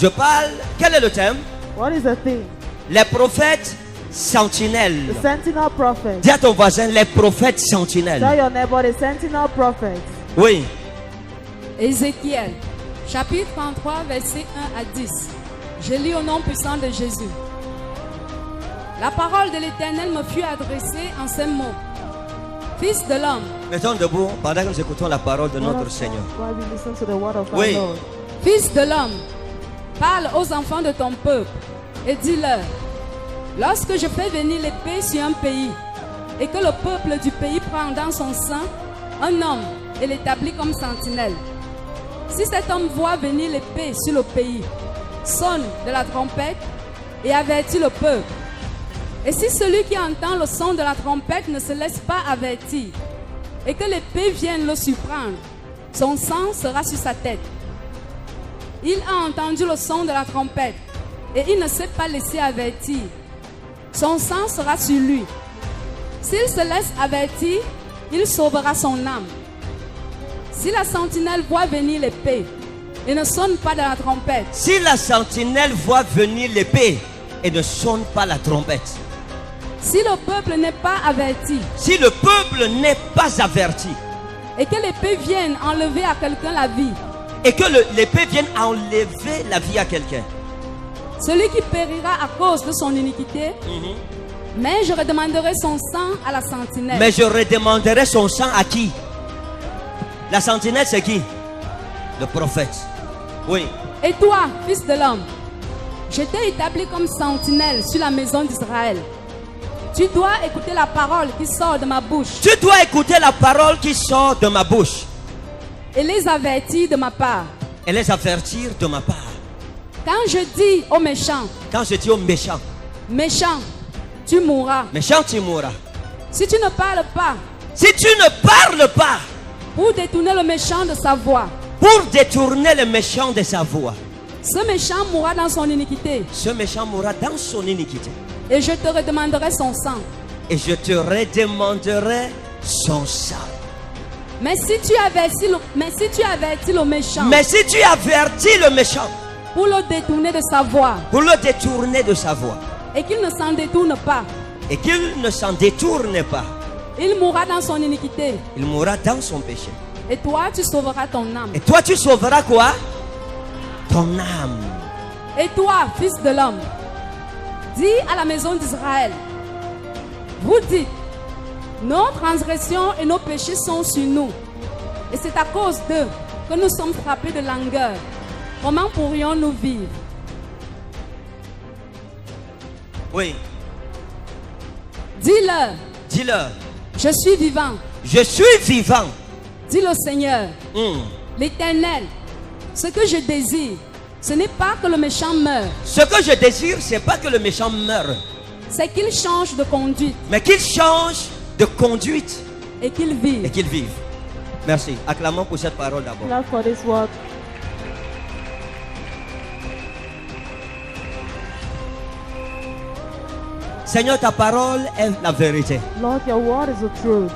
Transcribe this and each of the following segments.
Je parle, quel est le thème? What is the theme? Les prophètes sentinelles. The sentinel prophet. Dis à ton voisin, les prophètes sentinelles. Tell your neighbor the sentinel prophet. Oui. Ézéchiel, chapitre 33, versets 1 à 10. Je lis au nom puissant de Jésus. La parole de l'Éternel me fut adressée en ces mots. Fils de l'homme. Mettons debout pendant que nous écoutons la parole de notre Seigneur. While we listen to the word of our Oui. Lord. Fils de l'homme, parle aux enfants de ton peuple et dis-leur, lorsque je fais venir l'épée sur un pays et que le peuple du pays prend dans son sein un homme et l'établit comme sentinelle, si cet homme voit venir l'épée sur le pays, sonne de la trompette et avertit le peuple, et si celui qui entend le son de la trompette ne se laisse pas avertir et que l'épée vienne le surprendre, son sang sera sur sa tête. Il a entendu le son de la trompette et il ne s'est pas laissé avertir. Son sang sera sur lui. S'il se laisse avertir, il sauvera son âme. Si la sentinelle voit venir l'épée et ne sonne pas de la trompette, Si la sentinelle voit venir l'épée et ne sonne pas la trompette, si le peuple n'est pas averti si le peuple n'est pas averti et que l'épée vienne enlever à quelqu'un la vie, et que l'épée vienne enlever la vie à quelqu'un, celui qui périra à cause de son iniquité, mais je redemanderai son sang à la sentinelle. mais je redemanderai son sang à qui? La sentinelle, c'est qui? Le prophète. Oui. Et toi, fils de l'homme, je t'ai établi comme sentinelle sur la maison d'Israël. Tu dois écouter la parole qui sort de ma bouche Tu dois écouter la parole qui sort de ma bouche et les avertir de ma part. et les avertir de ma part. Quand je dis aux méchants, Quand je dis aux méchants, méchant, tu mourras. méchant tu mourras. Si tu ne parles pas Si tu ne parles pas pour détourner le méchant de sa voie, pour détourner le méchant de sa voie, ce méchant mourra dans son iniquité ce méchant mourra dans son iniquité. et je te redemanderai son sang. Et je te redemanderai son sang. Mais si tu avertis le méchant Mais si tu avertis le méchant pour le détourner de sa voie pour le détourner de sa voie et qu'il ne s'en détourne pas, et qu'il ne s'en détourne pas, il mourra dans son iniquité. il mourra dans son péché. Et toi, tu sauveras ton âme. Et toi tu sauveras quoi? Ton âme. Et toi, fils de l'homme, dis à la maison d'Israël, vous dites, nos transgressions et nos péchés sont sur nous. Et c'est à cause d'eux que nous sommes frappés de langueur. Comment pourrions-nous vivre? Oui. Dis-leur, Dis-leur, je suis vivant, je suis vivant. dit le Seigneur, Hmm. l'Éternel. Ce que je désire, ce n'est pas que le méchant meure, Ce que je désire, c'est pas que le méchant meure, c'est qu'il change de conduite mais qu'il change de conduite et qu'il et vive. qu'il vive. Merci. Acclamons pour cette parole d'abord. Clap for this word. Seigneur, ta parole est la vérité. Lord, your word is the truth.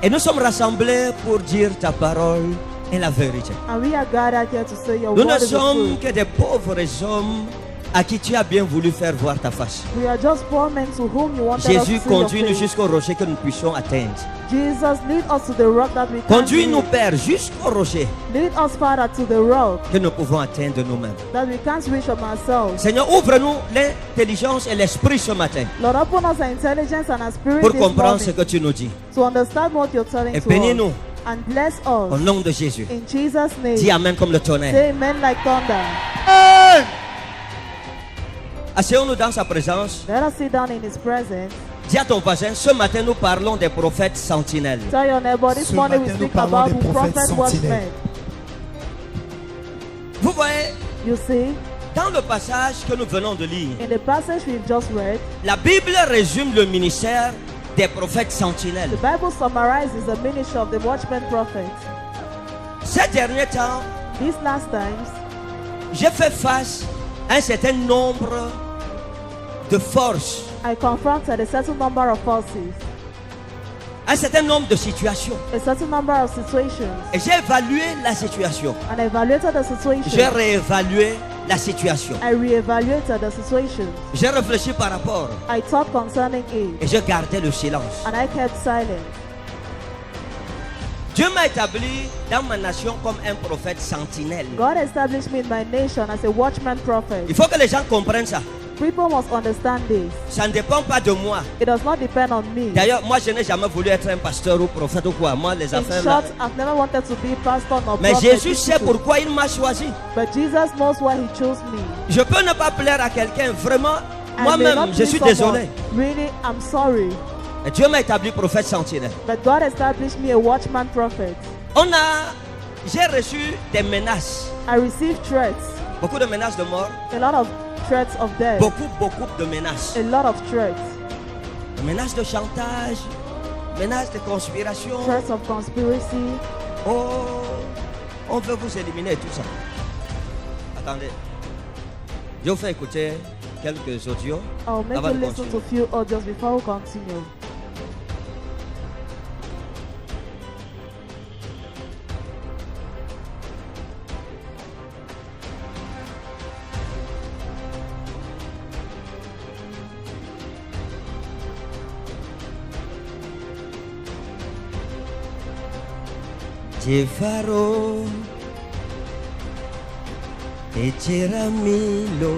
Et nous sommes rassemblés pour dire ta parole est la vérité. And we are gathered here to say your Nous ne word is the sommes truth. que des pauvres hommes à qui tu as bien voulu faire voir ta face. We are just poor men to whom you wanted us to Jésus, see your conduis-nous face. jusqu'au rocher que nous puissions atteindre. Jesus, lead us to the rock that we can Conduis-nous, reach. Père, jusqu'au rocher Lead us, Father, to the rock que nous pouvons atteindre nous-mêmes. that we can't reach of ourselves. Seigneur, ouvre-nous l'intelligence et l'esprit ce matin Lord, open us our intelligence and our spirit pour this comprendre ce morning que tu nous dis. to understand what you're telling Et to bénis-nous us. And bless au us. nom de Jésus. In Jesus' name. Dis Amen comme le tonnerre. Say amen like thunder. Asseyons-nous dans sa présence. Let us sit down in His presence. Dis à ton voisin, ce matin nous parlons des prophètes sentinelles. Tell your neighbor, this Ce morning we matin, speak nous parlons about des prophètes prophet sentinelles. watchmen. Vous voyez, You see, dans le passage que nous venons de lire, in the passage we've just read, la Bible résume le ministère des prophètes sentinelles. the Bible summarizes the ministry of the watchman prophet. Ces derniers temps, These last times, j'ai fait face à un certain nombre de forces, I confronted a certain number of forces, un certain nombre de situations. a certain number of situations, Et j'ai évalué la situation. and I evaluated the J'ai situation. réévalué la situation. I reevaluated the situation. J'ai réfléchi par rapport I thought concerning it, et je gardais le silence. and I kept silent. Dieu m'a établi dans ma nation comme un prophète sentinelle. God established me in my nation as a watchman prophet. Il faut que les gens comprennent ça. People must understand this. Ça ne dépend pas de moi. It does not depend on me. D'ailleurs, moi, je n'ai jamais voulu être un pasteur ou prophète ou quoi. Moi, les In affaires là. short, I've never wanted to be pastor nor Mais prophet. Jésus sait pourquoi il m'a choisi. But Jesus knows why he chose me. Je peux ne pas plaire à quelqu'un. Vraiment, I may not moi-même, je please suis someone. désolé. Really, I'm sorry. Et Dieu m'a établi prophète sentinelle. But God established me a watchman prophet. J'ai reçu des menaces. I received threats. Beaucoup de menaces de mort. A lot of threats of death. Beaucoup de menaces. A lot of threats. Menaces de chantage. Menaces de conspiration. Threats of conspiracy. Oh, on veut vous éliminer tout ça. Attendez. Je vous fais écouter quelques audios. I'll make avant you de listen to continuer. few audios before we continue. Jefaro Echeramilo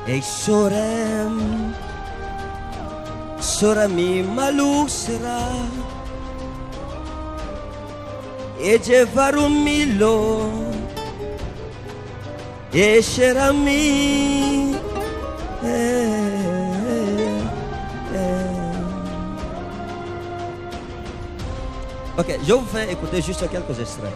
Exorem Sorami Malusra Ejefaro Milo Echerami Ok, je vous fais écouter juste quelques extraits.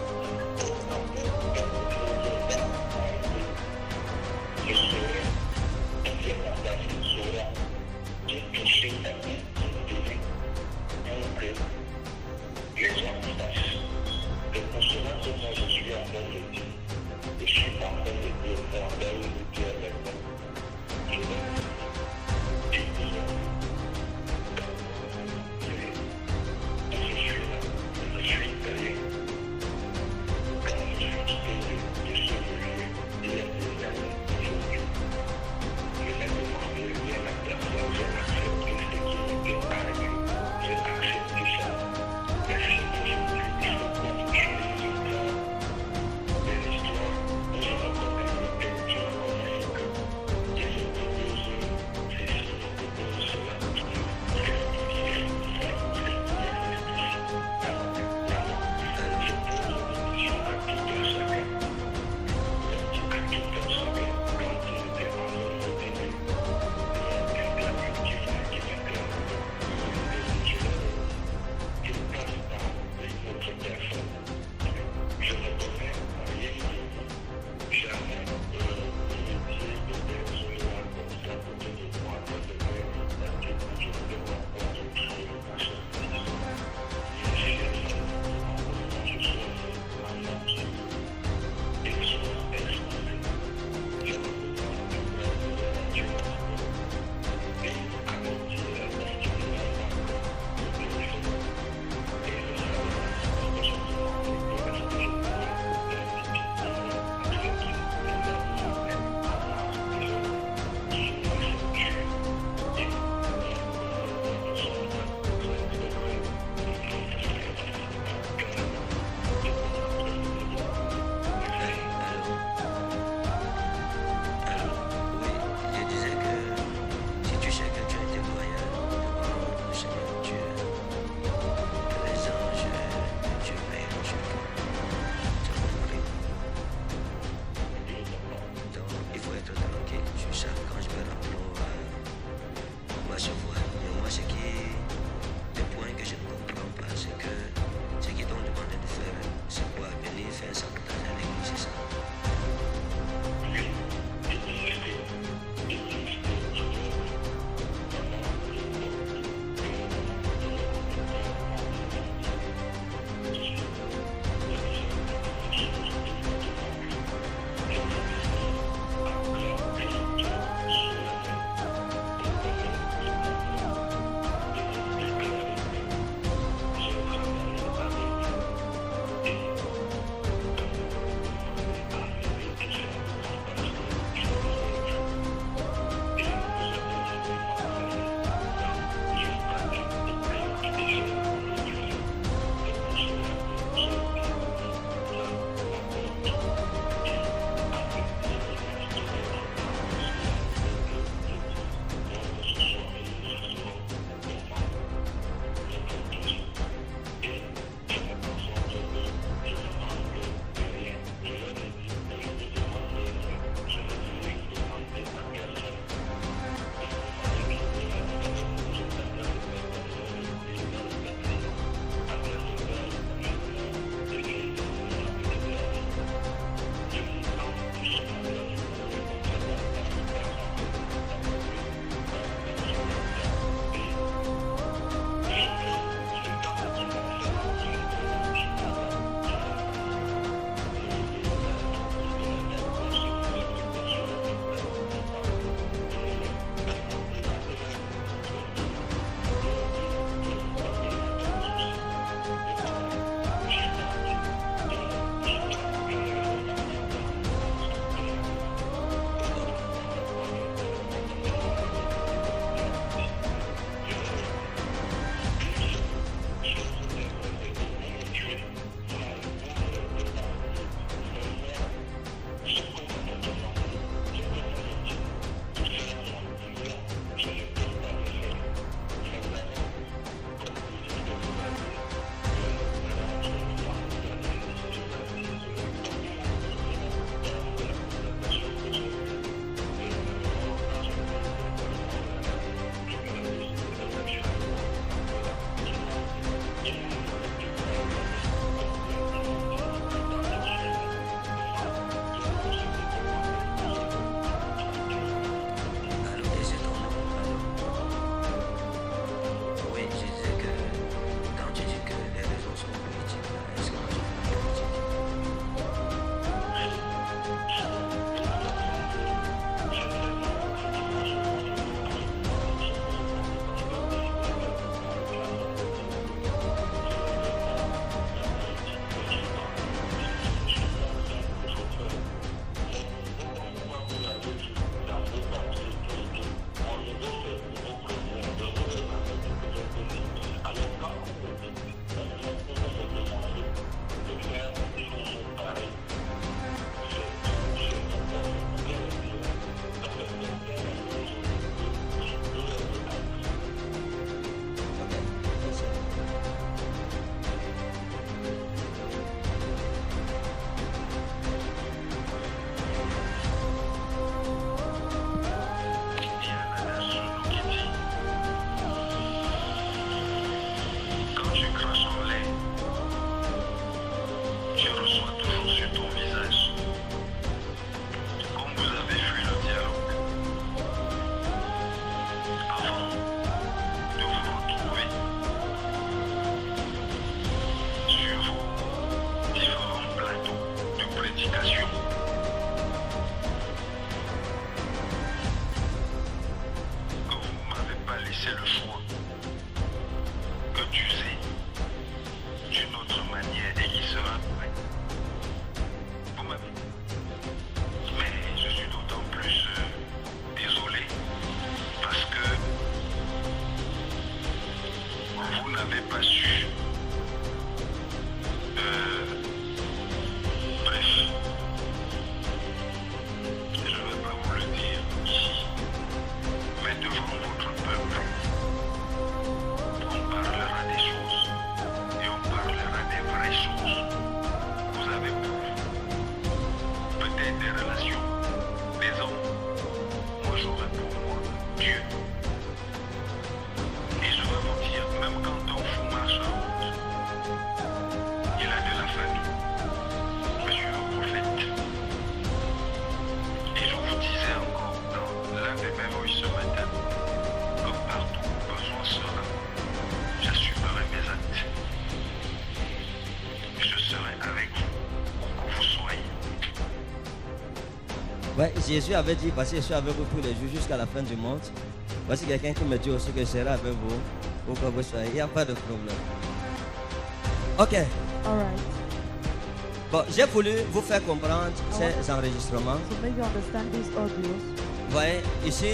réjouis ce matin. Comme partout où besoin sera, j'assumerai mes actes. Je serai avec vous, où que vous soyez. Ouais, Jésus avait dit, parce que je suis avec vous tous les jours jusqu'à la fin du monde. Voici quelqu'un qui me dit aussi que je serai avec vous, où que vous soyez. Il n'y a pas de problème. Ok. All right. Bon, j'ai voulu vous faire comprendre ces enregistrements. To make you understand these audios, Vous voyez, ici,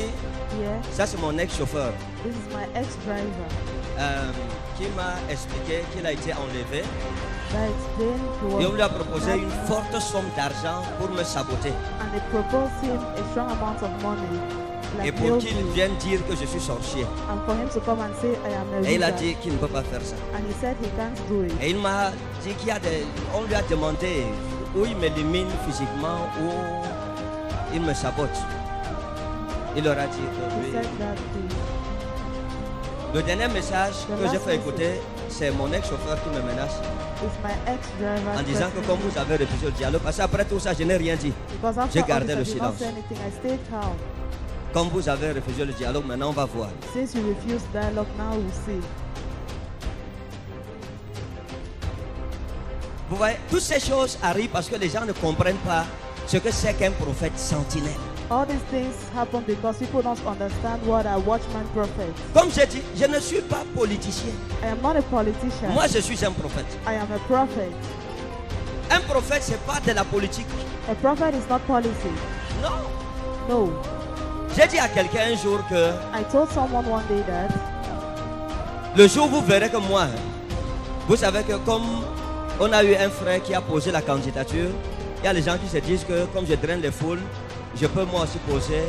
here, ça c'est mon ex-chauffeur this is my ex-driver qui m'a expliqué qu'il a été enlevé that explained he et was on lui a proposé une kidnapped forte somme d'argent pour me saboter and they proposed him a strong amount of money, et pour blackmailed qu'il me, vienne dire que je suis sorcier. and for him to come and say I am a Et il a wizard. dit qu'il ne peut pas faire ça. And he said he can't do it. Et il m'a dit qu'il y a des... On lui a demandé où il m'élimine physiquement ou il me sabote. Il leur a dit que He oui. said that Le dernier message que j'ai fait écouter, c'est mon ex-chauffeur qui me menace is my ex-driver en disant que threatening comme me. vous avez refusé le dialogue, parce qu'après tout ça, je n'ai rien dit. Because after J'ai all gardé this, le I did not silence. say anything. I stayed calm. Comme vous avez refusé le dialogue, maintenant on va voir. Since you refused dialogue, now we'll see. Vous voyez, toutes ces choses arrivent parce que les gens ne comprennent pas ce que c'est qu'un prophète sentinelle. All these things happen because people don't understand what a watchman prophet. Comme j'ai dit, je ne suis pas politicien. I am not a politician. Moi, je suis un prophète. I am a prophet. Un prophète, c'est pas de la politique. A prophet is not policy. Non. No. J'ai dit à quelqu'un un jour que I told someone one day that le jour où vous verrez que moi, vous savez que comme on a eu un frère qui a posé la candidature, il y a les gens qui se disent que comme je draine les foules, je peux moi aussi poser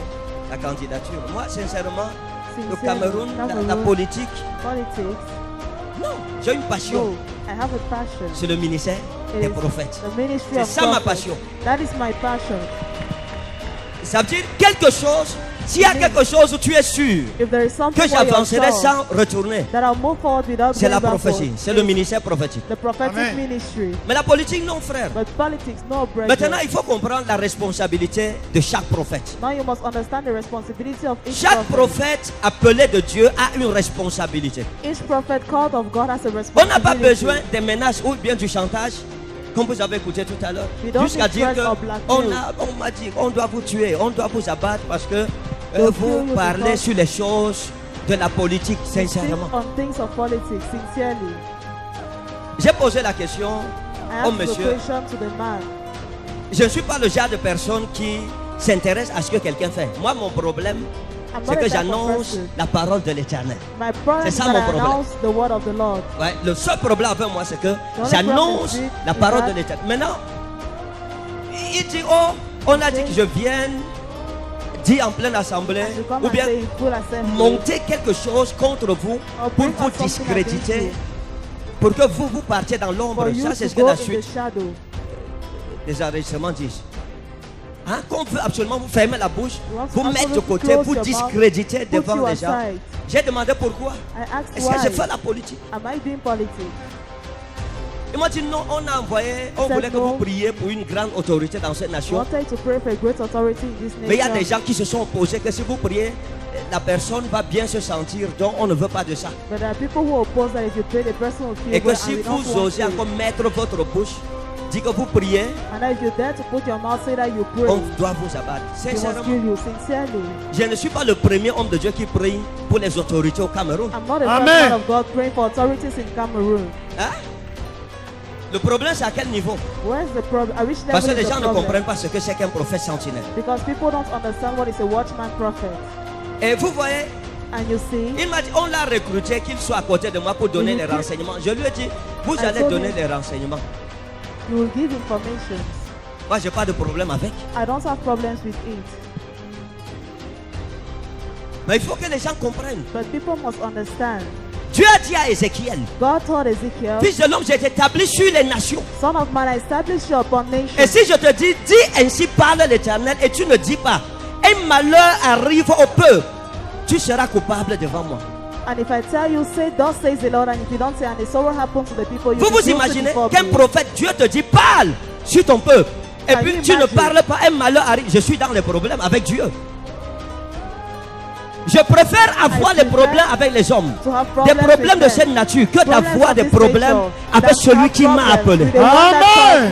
la candidature. Moi, sincèrement, le Cameroun, la politique, politics, non, j'ai une passion. no. I have a passion. C'est le ministère It des is prophètes. the ministry C'est of ça ma prophets. passion. That is my passion. Ça veut dire quelque chose, s'il y a quelque chose où tu es sûr If there is something que where you're j'avancerai sure sans retourner, that I'll move forward without c'est going la backward, prophétie, c'est le ministère prophétique. the prophetic Amen. ministry. Mais la politique, non, frère. But politics, no, brethren. Maintenant, il faut comprendre la responsabilité de chaque prophète. Now you must understand the responsibility of each Chaque prophet. prophète appelé de Dieu a une responsabilité. Each prophet called of God has a On responsibility. n'a pas besoin des menaces ou bien du chantage, comme vous avez écouté tout à l'heure. We don't Jusqu'à need dire threats or que blackmail. on m'a dit qu'on doit vous tuer, on doit vous abattre parce que They'll vous kill you parlez because- sur les choses de la politique, Think sincèrement. on things of politics sincerely. J'ai posé la question I au asked the monsieur. question to the man. Je ne suis pas le genre de personne qui s'intéresse à ce que quelqu'un fait. Moi, mon problème, I'm c'est not que a type of j'annonce person. la parole de l'Éternel. My problem C'est is ça that mon I problème. announce the word of the Lord. Ouais, le seul problème avec moi, c'est que only j'annonce problem la is parole that- de l'Éternel. Maintenant, il dit, oh, on a dit que je vienne dire en pleine assemblée And you come ou and bien say in full assembly, monter quelque chose contre vous or pour bring vous out something discréditer, against you, pour que vous partiez dans l'ombre. for you Ça, c'est to ce que go la in the suite shadow. des enregistrements disent. Hein, qu'on veut absolument vous fermer la bouche, You want to vous mettre de absolutely côté, close vous your mouth, discréditer put devant you les gens. aside. J'ai demandé pourquoi. I asked Est-ce que je fais why. la politique? Am I doing politics? Il m'a dit non, on a envoyé, on Said voulait que no. vous priez pour une grande autorité dans cette I nation. wanted to pray for a great authority in this Mais il y a des nation. gens qui se sont opposés que si vous priez, la personne va bien se sentir. Donc on ne veut pas de ça. But there are people who oppose that if you pray, the person will feel Et que well, si and we don't vous want osez to. encore mettre votre bouche, dit que vous priez, And that if you dare to put your mouth, say that you pray, on doit vous abattre. they must Sincèrement, kill you sincerely. je ne suis pas le premier homme de Dieu qui prie pour les autorités au Cameroun. I'm not a Amen. man of God praying for authorities in Cameroon. Hein? Le problème, c'est à quel niveau? Where's the problem? I wish Parce que level les is the gens ne problem. comprennent pas ce que c'est qu'un prophète sentinelle. Because people don't understand what is a watchman prophet. Et vous voyez, And you see, il m'a dit, on l'a recruté qu'il soit à côté de moi pour donner les renseignements. Je lui ai dit, vous I allez told donner him- les renseignements. you will give information. Moi, j'ai pas de problème avec. I don't have problems with it. Mais il faut que les gens comprennent. But people must understand. Dieu a dit à Ézéchiel, God told Ezekiel, fils de l'homme, j'ai établi sur les nations. Son of man, I establish you upon Et nations. si je te dis, dis ainsi parle l'Éternel, et tu ne dis pas, un malheur arrive au peuple, tu seras coupable devant moi. And if I tell you, say, thus says the Lord, and if you don't say, and a sorrow happens to the people, you Vous vous will imaginez before qu'un me. prophète, Dieu te dit, parle sur ton peuple. Et Can puis you tu ne imagine? parles pas, un malheur arrive. Je suis dans les problèmes avec Dieu. Je préfère avoir les problèmes avec les hommes, des problèmes de cette nature, que d'avoir des problèmes avec celui qui m'a appelé. Amen.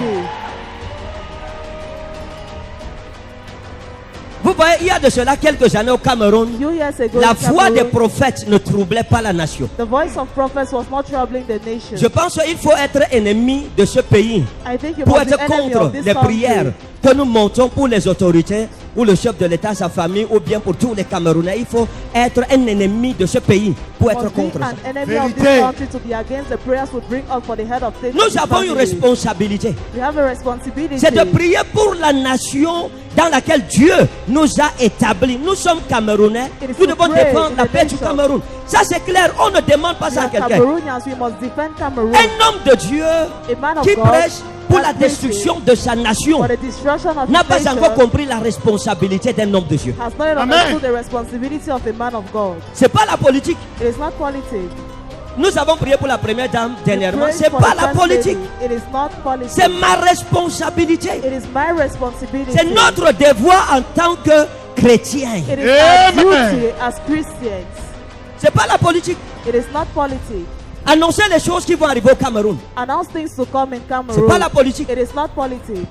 Vous voyez, il y a de cela quelques années au Cameroun, Few years ago, la in voix des Cameroon, prophètes ne troublait pas la nation. the voice of prophets was not troubling the nation. Je pense qu'il faut être ennemi de ce pays I think you pour must be être enemy contre of this les country. prières que nous montons pour les autorités ou le chef de l'État, sa famille ou bien pour tous les Camerounais. Il faut être un ennemi de ce pays pour être Must be contre ça. an enemy of this Vérité. country to be against the prayers we bring up for the head of state. Nous and his avons une family. responsabilité. We have a responsibility. C'est de prier pour la nation dans laquelle Dieu nous a établis. Nous sommes Camerounais. It is Nous to devons pray défendre in la the paix du nation. Cameroun. Ça c'est clair. On ne demande pas We ça à are quelqu'un. Cameroonians, we must defend Cameroon. Un homme de Dieu A man of qui God prêche pour that la destruction de sa nation for the destruction of n'a his pas nation encore compris la responsabilité d'un homme de Dieu. has not yet Amen. understood the responsibility of a man of God. C'est pas la politique. It is not politics. Nous avons prié pour la première dame We dernièrement. pray C'est for pas the la first politique. lady. It is not politics. C'est ma responsabilité. It is my responsibility. C'est notre devoir en tant que chrétien. It is our Amen. duty as Christians. C'est pas la politique. It is not politics. Annoncer les choses qui vont arriver au Cameroun. Announce things to come in C'est Cameroon. pas la politique. It is not politics.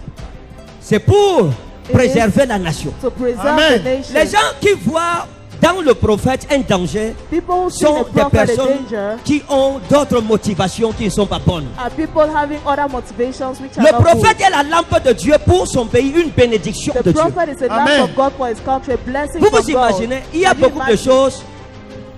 C'est pour préserver la nation. To preserve Amen. the nation. Les gens qui voient dans le prophète un danger People who see sont the des prophet a personnes danger qui ont d'autres motivations qui ne sont pas bonnes. are people having other motivations which are Le not prophète good. est la lampe de Dieu pour son pays, une bénédiction The de Dieu. prophet is a Amen. lamp of God for his country, a blessing Vous from vous imaginez, God. il y a Can you beaucoup de imagine? choses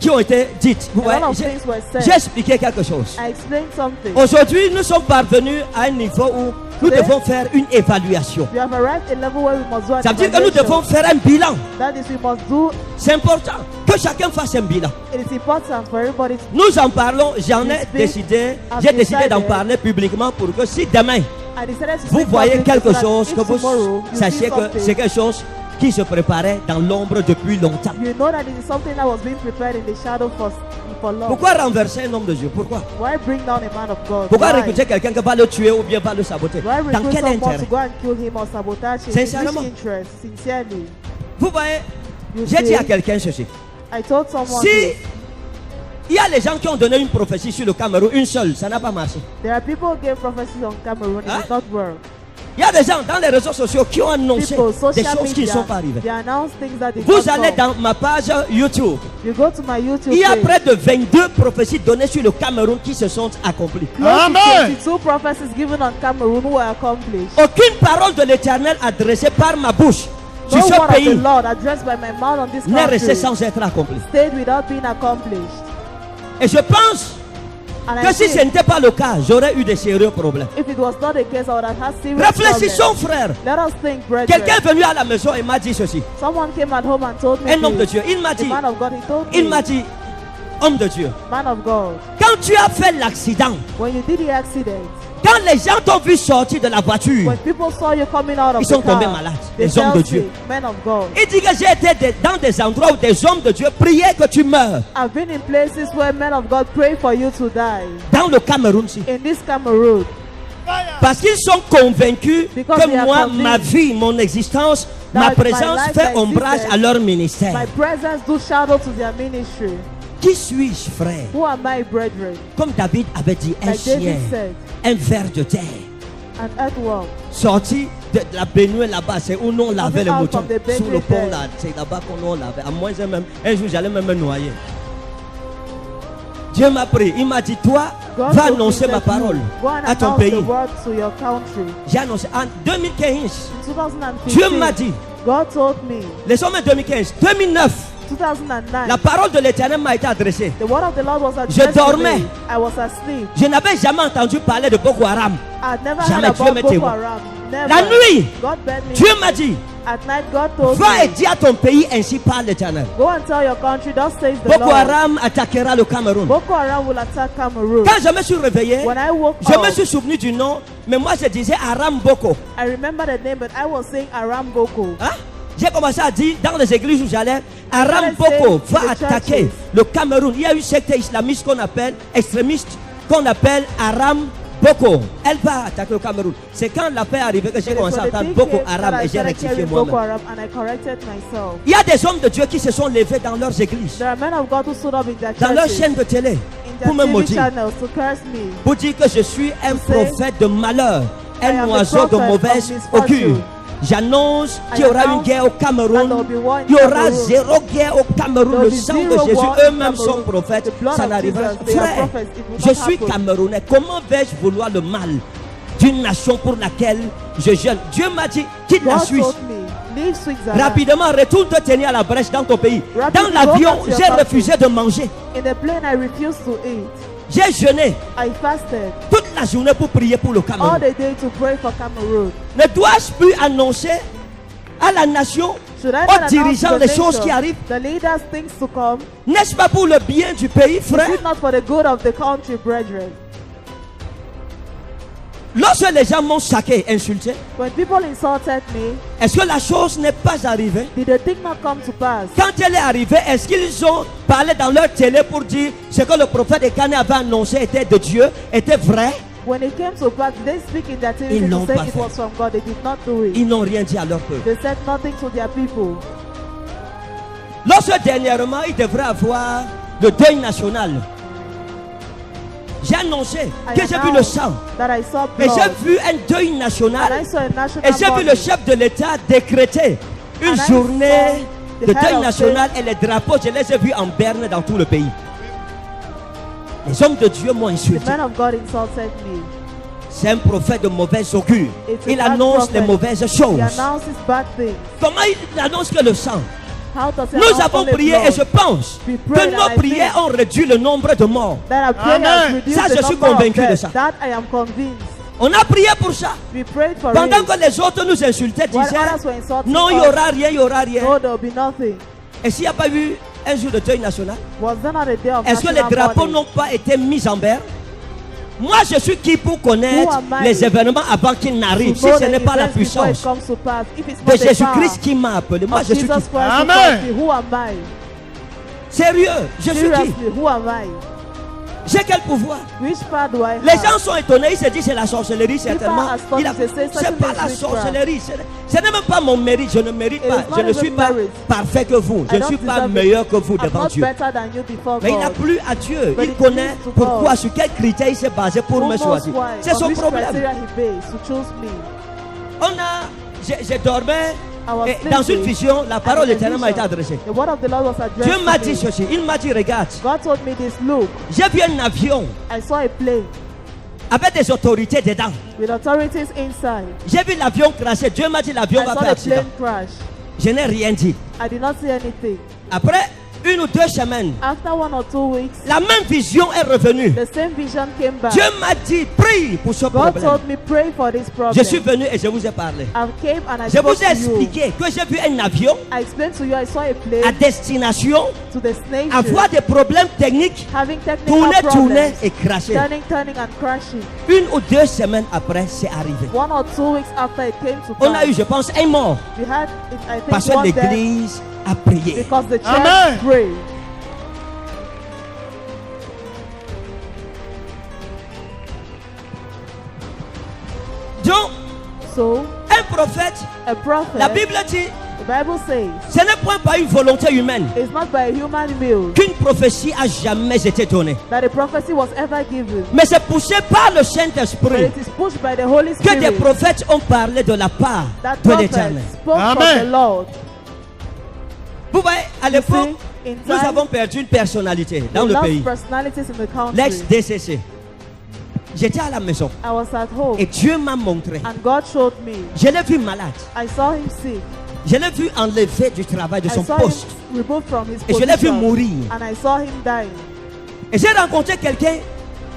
qui ont été dites. Vous A lot voyez, of things were said. j'ai expliqué quelque chose. I explained something. Aujourd'hui, nous sommes parvenus à un niveau où nous Today, devons faire une évaluation. We have arrived at a level where we must do an Ça veut dire que nous evaluation. devons faire un bilan. That is, we must do. C'est important que chacun fasse un bilan. It is important for everybody to. Nous en parlons, j'en ai We speak décidé, as j'ai décidé d'en decided. parler publiquement pour que si demain I decided to vous speak voyez publicly quelque so that chose, if que vous tomorrow you see sachiez que something, c'est quelque chose qui se préparait dans l'ombre depuis longtemps. you know that it is something that was being prepared in the shadow for long. Pourquoi renverser un homme de Dieu? Pourquoi? Why bring down a man of God? Pourquoi Why? recruter quelqu'un qui va le tuer ou bien va le saboter? Why Dans recruit quel someone intérêt? to go and kill him or sabotage him? In Sincèrement. which interest? Sincerely. Vous voyez, You j'ai dit à see, quelqu'un ceci. I told someone Si this. il y a les gens qui ont donné une prophétie sur le Cameroun, une seule, ça n'a pas marché. There are people who gave prophecies on Cameroon. It Huh? did not work. Il y a des gens dans les réseaux sociaux qui ont annoncé People, des social choses qui ne media, sont pas arrivées. they announce things that did Vous not allez come. dans ma page YouTube. You go to my YouTube Il y a page. près de 22 prophéties données sur le Cameroun qui se sont accomplies. Close to Amen. 22 prophecies given on Cameroon who were accomplished. Aucune parole de l'Éternel adressée par ma bouche sur No ce word of the pays Lord addressed by my mouth on this n'est restée country sans être accomplie. stayed without being accomplished. Et je pense And I que si ce think n'était pas le cas, j'aurais eu des sérieux problèmes. if it was not the case, I would have had serious Réfléchissons, problems. frère. Let us think, brethren. Quelqu'un est venu à la maison et m'a dit ceci. Someone came at home and told me Un homme de this. Dieu. Il m'a The dit, man of God, he told il me, m'a dit, homme de Dieu, man of God, quand tu as fait l'accident, when you did the accident, quand les gens t'ont vu sortir de la voiture, when people saw you coming out of ils the sont car, tombés malades, they les hommes fell de Dieu. sick, men of God. il dit que j'ai été dans des endroits où des hommes de Dieu priaient que tu meurs. I've been in places where men of God pray for you to die. Dans le Cameroun, si. In this Cameroon, Parce qu'ils sont convaincus Because que they are moi, convinced ma vie, mon existence, ma that présence my life, fait my ombrage existence, à leur my ministère. presence do shadow to their ministry. Qui suis-je, frère? Who am I, brethren? Comme David avait dit, un Like David chien, said, un ver de terre, an earthworm. sorti de la baignoire là-bas, c'est où nous on lavait les Coming out moutons. from the Benue Sous le pont there. là, c'est là-bas qu'on nous lavait. À moins même, un jour j'allais même me noyer. Dieu m'a pris, il m'a dit, toi, God va told me annoncer that ma you parole go and à ton announce the pays. word to your country. J'ai annoncé en 2015. In 2015, Dieu m'a dit, God told me, les hommes en 2015, 2009, 2009, la parole de l'Éternel m'a été adressée. the word of the Lord was addressed to dormais. me. I was asleep. Je n'avais jamais entendu parler de Boko Haram. I'd never Jamais heard Dieu about m'est Boko témoin. Haram. Never. La nuit, God bade me. Dieu m'a dit, At night, God told va et me, dis à ton pays ainsi parle l'Éternel. go and tell your country, thus says the Boko Lord. Haram attaquera le Cameroun. Boko Haram will attack Cameroon. Quand je me suis réveillé, When I woke je me up, suis souvenu du nom, mais moi je disais Aram Boko. I remember the name, but I was saying Aram Boko. Hein? J'ai commencé à dire dans les églises où j'allais, Aram started Boko saying va to the attaquer churches. le Cameroun. Il y a une secte islamiste qu'on appelle, extrémiste, qu'on appelle Aram Boko, elle va attaquer le Cameroun. C'est quand la paix est arrivée que j'ai commencé à entendre Boko Haram et j'ai rectifié moi-même. Il y a des hommes de Dieu qui se sont levés dans leurs églises, There are men of God who stood up in their dans leurs churches, chaînes de télé, in pour me their TV maudire, channels to curse me. pour dire que je suis un prophète de malheur, I un am the oiseau de prophet of mauvaise misfortune. augure. J'annonce qu'il y I aura une announce guerre au that there Cameroun. will be war in Il y aura Cameroon. zéro guerre au Cameroun. There Le will be sang de zero Jésus, war in eux-mêmes sont Cameroon. prophètes. The blood Ça of n'arrivera Jesus, pas. they are Frère, prophets. It will je not suis happen. Camerounais. Comment vais-je vouloir le mal d'une nation pour laquelle je jeûne? Dieu m'a dit, quitte la God Suisse. told me, leave Switzerland. Rapidement, retourne te tenir à la brèche dans ton pays. Rapidly Dans l'avion, go back to your j'ai country. refusé de manger. In the plane, I refused to eat. J'ai jeûné I fasted toute la journée pour prier pour le all Cameroun. the day to pray for Cameroon. Ne dois-je plus annoncer à la nation, Should I aux not announce dirigeants, to les the choses nation, qui arrivent? the leaders, things to come? N'est-ce pas pour le bien du pays, Is frère? it not for the good of the country, brethren? Lorsque les gens m'ont saqué, insulté, When people insulted me, est-ce que la chose n'est pas arrivée? did the thing not come to pass? Quand elle est arrivée, est-ce qu'ils ont parlé dans leur télé pour dire ce que le prophète Ekane avait annoncé était de Dieu, était vrai? When it came to pass, did they speak in their Ils TV l'ont to say pas it fait. was from God? They did not do it. Ils n'ont rien dit à leur peuple. They said nothing to their people. Lorsque dernièrement, il devrait avoir le deuil national, j'ai annoncé I que j'ai vu le announced sang. that I saw Et blood. j'ai vu un deuil And national. I saw a national Et j'ai vu body. le chef de l'État décréter une And I journée saw de the head deuil of national et les drapeaux, je les ai vus en berne dans tout le pays. Les hommes de Dieu m'ont The insulté. man of God insulted me. C'est un prophète de mauvaise augure. It's a Il bad annonce prophet. les mauvaises He choses. announces bad things. Comment il annonce que le sang? How does he Nous announce avons only prié blood? et je pense We que prayed nos and I prières think ont réduit le nombre de morts. that our prayer has reduced Ça, the je suis number of convaincu de deaths. ça. That I am convinced. On a prié pour ça. We prayed for Pendant it. que les autres nous insultaient, While disaient others were insulting non, il n'y us, aura rien, il n'y aura rien. no, there will be nothing. Et s'il n'y a pas eu un jour de deuil national, Was there not a day of est-ce que les national drapeaux mourning? n'ont pas été mis en berne? Moi, je suis qui pour connaître Who am I les événements avant qu'ils To n'arrivent? Si know ce the n'est pas la events before it puissance comes to pass. If it's de not the Jésus-Christ power qui m'a appelé, moi of je suis Jesus qui? Christ who Amen. calls me, who am I? Sérieux, je suis qui? Seriously, who am I? J'ai quel pouvoir? Which power do I have? Les gens sont étonnés, ils se disent c'est la sorcellerie certainement. are astonished, they say such C'est pas things la witchcraft. sorcellerie, ce n'est même pas mon mérite, je ne mérite It pas. is Je not ne suis even pas merit. parfait que vous, je I ne suis don't pas deserve it. meilleur que vous I'm devant not Dieu. better than you before Mais il n'a God. plus à Dieu, But il it connaît pleases to pourquoi, God. sur quel critère il s'est basé pour Who me knows choisir. why? C'est On son which problème. criteria he based to choose me? J'ai dormi I was et dans une sleeping, vision, la parole and in a éternelle m'a été vision, adressée. The word of the Lord was addressed Dieu m'a to dit me. ceci, il m'a dit regarde, God told me this, look, j'ai vu un avion I saw a plane avec des autorités dedans. with authorities inside. J'ai vu l'avion crasher, Dieu m'a dit l'avion I va saw faire the accident. plane crash. Je n'ai rien dit. I did not see anything. Après 1 ou 2 semaines, After 1 or 2 weeks, la même vision est revenue. the same vision came back. Dieu m'a dit, prie pour ce God problème. told me, pray for this problem. Je suis venu et je vous ai parlé. I came and I Je vous spoke ai to you. expliqué que j'ai vu un avion I explained to you, I saw a à plane destination to destination avoir des problèmes techniques, having technical tourner problems, et crasher. turning and crashing. 1 ou 2 semaines après, c'est arrivé. 1 or 2 weeks after it came to On a eu, pass, je pense, un mort we had, I parce think, que one death l'église a prié. because the church Amen. prayed. Donc, So, un prophète, a prophet, la Bible dit, the Bible says, ce n'est point par une volonté humaine it's not by a human will qu'une prophétie a jamais été donnée. that a prophecy was ever given, Mais c'est poussé par le but Saint-Esprit it is pushed by the Holy que des Spirit prophètes ont parlé de la part that de prophet l'Éternel. spoke from Amen. the Lord. Vous voyez, à l'époque, In nous time, avons perdu une personnalité dans we le lost pays, personalities in the country. l'ex-DCC. J'étais à la maison I was at home et Dieu m'a montré. and God showed me. Je l'ai vu malade. I saw him sick. Je l'ai vu enlevé du travail de I son saw poste. him removed from his Et je l'ai vu position. mourir. And I saw him dying. Et j'ai rencontré quelqu'un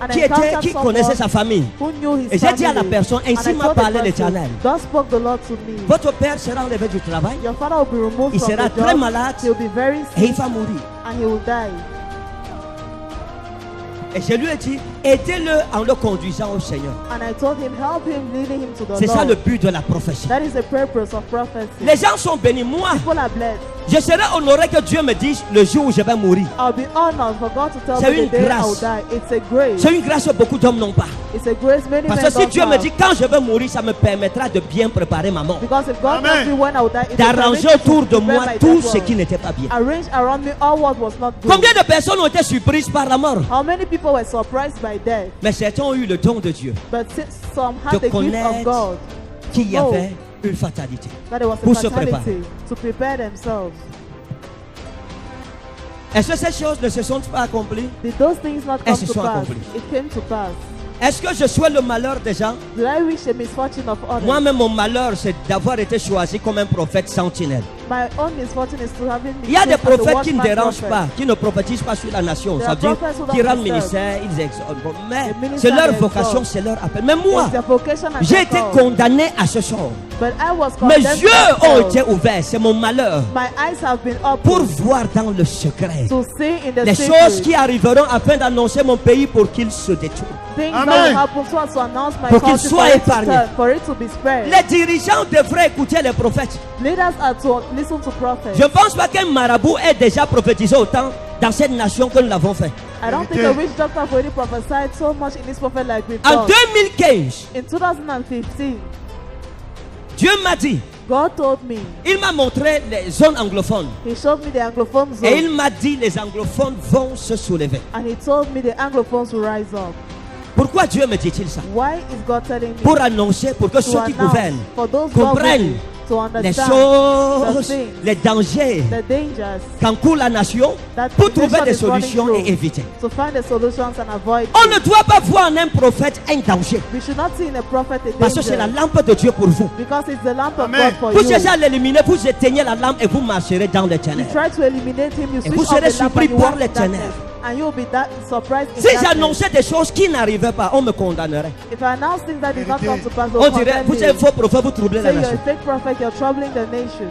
And qui, I encountered qui someone connaissait sa famille. who knew his Et j'ai dit à la family. personne, And ainsi I m'a told the parlé person, l'Éternel. God spoke the Lord to me. Votre père sera enlevé du travail Your father will be removed Il from sera the très job. malade. He'll be very et il sick va mourir. and he will die. Et je lui ai dit, aidez-le en le conduisant au Seigneur. And I told him, help him, leading him to the C'est ça le Lord. but de la prophétie. That is the purpose of prophecy. Les gens sont bénis. Moi, People are blessed. je serai honoré que Dieu me dise le jour où je vais mourir. I'll be honored for God to tell C'est me une the day grâce. I'll die. It's a grace. C'est une grâce que beaucoup d'hommes n'ont pas. It's a grace many Parce men que si don't Dieu me have. dit quand je vais mourir, ça me permettra de bien préparer ma mort. Because if God Amen. tells me when I'll die, it will D'arranger permit me autour to de moi prepare my tout death ce well. qui n'était pas bien. Arrange around me all what was not good. Combien de personnes ont été surprises par la mort? How many people were surprised by death? Mais certains ont eu le don de Dieu But some de had the gift of connaître God qu'il y know avait une fatalité. that there was Pour a se préparer. fatality to prepare themselves. Est-ce que ces choses ne se sont pas accomplies? Did those things not come Elles se to sont pass? accomplies. It came to pass. Est-ce que je souhaite le malheur des gens? Did I wish the misfortune of others? Moi-même, mon malheur, c'est d'avoir été choisi comme un prophète sentinelle. My own misfortune is to having been Il y a des chosen as a prophètes qui ne watchman dérangent prophet. pas, qui ne prophétisent pas sur la nation. There Ça are veut dire prophets who don't qu'ils rendent disturb. ministère, ils exhortent. Bon, mais The minister c'est leur they vocation, exalt. c'est leur appel. Mais moi, It's their vocation and j'ai their été call. condamné à ce sort. But I was Mes condemned yeux to ont hell. été ouverts, c'est mon malheur. My eyes have been Pour opened voir dans le secret to see in the les secret choses qui arriveront afin d'annoncer mon pays pour qu'il se détourne. things Amen. that will happen so as to announce my Pour qu'il country, soit for it to épargné. turn, for it to be spared. Les dirigeants devraient écouter les prophètes. Leaders are to listen to prophets. Je ne pense pas qu'un marabout ait déjà prophétisé autant dans cette nation que nous l'avons fait. I don't think a witch doctor have already prophesied so much in this prophet like we've En done. 2015, In 2015, Dieu m'a dit, God told me, il m'a montré les zones anglophones. He showed me the Anglophone Et il zone, m'a dit, les anglophones vont se soulever. and He told me the Anglophones will rise up. Pourquoi Dieu me dit-il ça? Why is God telling me Pour annoncer, pour que to ceux qui announce, gouvernent for those comprennent to les understand choses, the things, les dangers the dangers qu'encourt la nation that pour the trouver nation des is running solutions through, et éviter. to find the solutions and avoid. On ne doit pas voir en un prophète un danger. We should not see in a prophet a Parce que c'est la danger, lampe de Dieu pour vous. because it's the lamp of Amen. God for Vous you. cherchez à l'éliminer, vous éteignez la lampe et vous marcherez dans les You ténèbres. try to eliminate him, you Et switch vous off serez the lamp surpris and you par walk les in darkness, ténèbres. and you will be surprised in Si darkness. j'annonçais des choses qui n'arrivaient pas, on me condamnerait. If I announce things that did not come to pass, On they'll dirait, condemn vous êtes un me. faux prophète, vous troublez la Say you're nation. a fake prophet, you're troubling the nation.